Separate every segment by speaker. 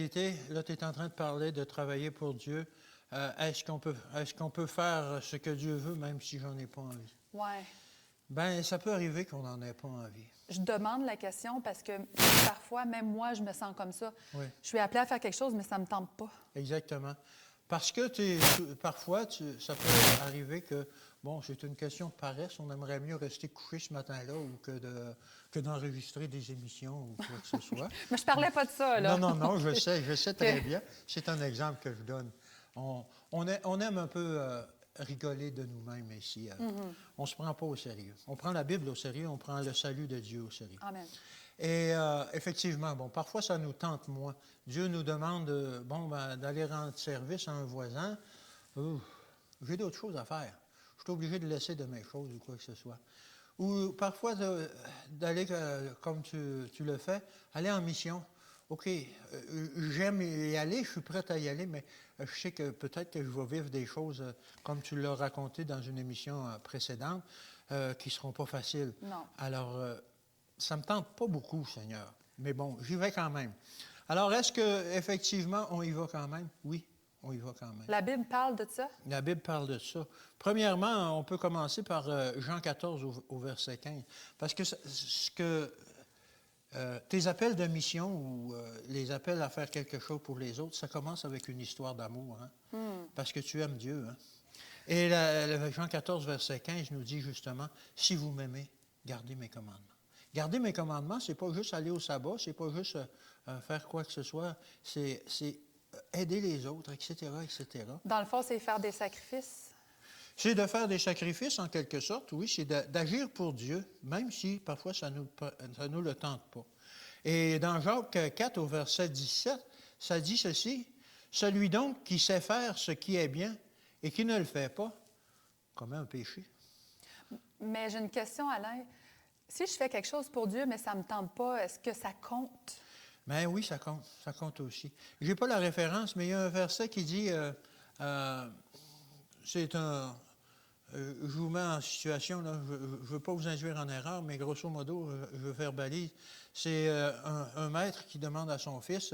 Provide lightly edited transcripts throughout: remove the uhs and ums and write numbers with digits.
Speaker 1: réalité, là, tu es en train de parler de travailler pour Dieu. Est-ce qu'on peut faire ce que Dieu veut, même si j'en ai pas envie?
Speaker 2: Ouais.
Speaker 1: Bien, ça peut arriver qu'on n'en ait pas envie.
Speaker 2: Je demande la question parce que parfois, même moi, je me sens comme ça.
Speaker 1: Oui,
Speaker 2: Je suis appelée à faire quelque chose, mais ça ne me tente pas.
Speaker 1: exactement. Parce que parfois, ça peut arriver que, bon, c'est une question de paresse. On aimerait mieux rester couché ce matin-là ou que d'enregistrer des émissions ou quoi que ce soit.
Speaker 2: Mais je parlais pas de ça, là.
Speaker 1: Non, je sais très bien. C'est un exemple que je donne. On aime un peu rigoler de nous-mêmes ici. On ne se prend pas au sérieux. On prend la Bible au sérieux, on prend le salut de Dieu au sérieux.
Speaker 2: Amen.
Speaker 1: Et effectivement, bon, parfois ça nous tente moins. Dieu nous demande d'aller rendre service à un voisin. Ouf, j'ai d'autres choses à faire. Je suis obligé de laisser de mes choses ou quoi que ce soit. Ou parfois d'aller, comme tu le fais, aller en mission. OK, j'aime y aller, je suis prêt à y aller, mais je sais que peut-être que je vais vivre des choses, comme tu l'as raconté dans une émission précédente, qui ne seront pas faciles.
Speaker 2: Non.
Speaker 1: Alors, ça ne me tente pas beaucoup, Seigneur. Mais bon, j'y vais quand même. Alors, est-ce qu'effectivement, on y va quand même? Oui, on y va quand même.
Speaker 2: La Bible parle de ça?
Speaker 1: La Bible parle de ça. Premièrement, on peut commencer par Jean 14 au verset 15. Parce que tes appels de mission ou les appels à faire quelque chose pour les autres, ça commence avec une histoire d'amour. Hein? Parce que tu aimes Dieu. Hein? Et Jean 14, verset 15 nous dit justement, « Si vous m'aimez, gardez mes commandements. » Garder mes commandements, ce n'est pas juste aller au sabbat, ce n'est pas juste faire quoi que ce soit, c'est aider les autres, etc., etc.
Speaker 2: Dans le fond, c'est faire des sacrifices.
Speaker 1: C'est de faire des sacrifices, en quelque sorte, oui, c'est d'agir pour Dieu, même si parfois ça nous le tente pas. Et dans Jacques 4, au verset 17, ça dit ceci, « Celui donc qui sait faire ce qui est bien et qui ne le fait pas, commet un péché. »
Speaker 2: Mais j'ai une question, Alain. Si je fais quelque chose pour Dieu, mais ça ne me tente pas, est-ce que ça compte?
Speaker 1: Bien oui, ça compte aussi. Je n'ai pas la référence, mais il y a un verset qui dit, je vous mets en situation, là, je ne veux pas vous induire en erreur, mais grosso modo, je verbalise. C'est un maître qui demande à son fils,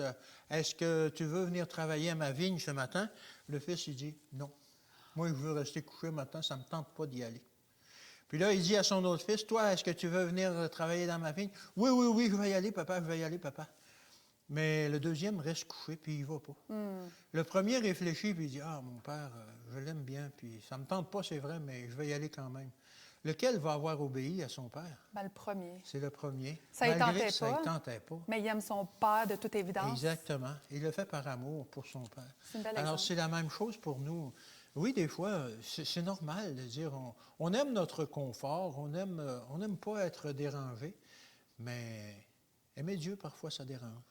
Speaker 1: est-ce que tu veux venir travailler à ma vigne ce matin? Le fils, il dit, non. Moi, je veux rester couché maintenant, ça ne me tente pas d'y aller. Puis là, il dit à son autre fils, toi, est-ce que tu veux venir travailler dans ma vigne? Oui, je vais y aller, papa, je vais y aller, papa. Mais le deuxième reste couché, puis il ne va pas. Le premier réfléchit, puis il dit, ah, mon père, je l'aime bien, puis ça ne me tente pas, c'est vrai, mais je vais y aller quand même. Lequel va avoir obéi à son père?
Speaker 2: Ben, le premier.
Speaker 1: C'est le premier.
Speaker 2: Ça ne
Speaker 1: tentait pas.
Speaker 2: Mais il aime son père de toute évidence.
Speaker 1: Exactement. Il le fait par amour pour son père.
Speaker 2: C'est une belle
Speaker 1: Alors,
Speaker 2: exemple.
Speaker 1: c'est la même chose pour nous. Oui, des fois, c'est normal de dire, on aime notre confort, on n'aime pas être dérangé, mais aimer Dieu, parfois, ça dérange.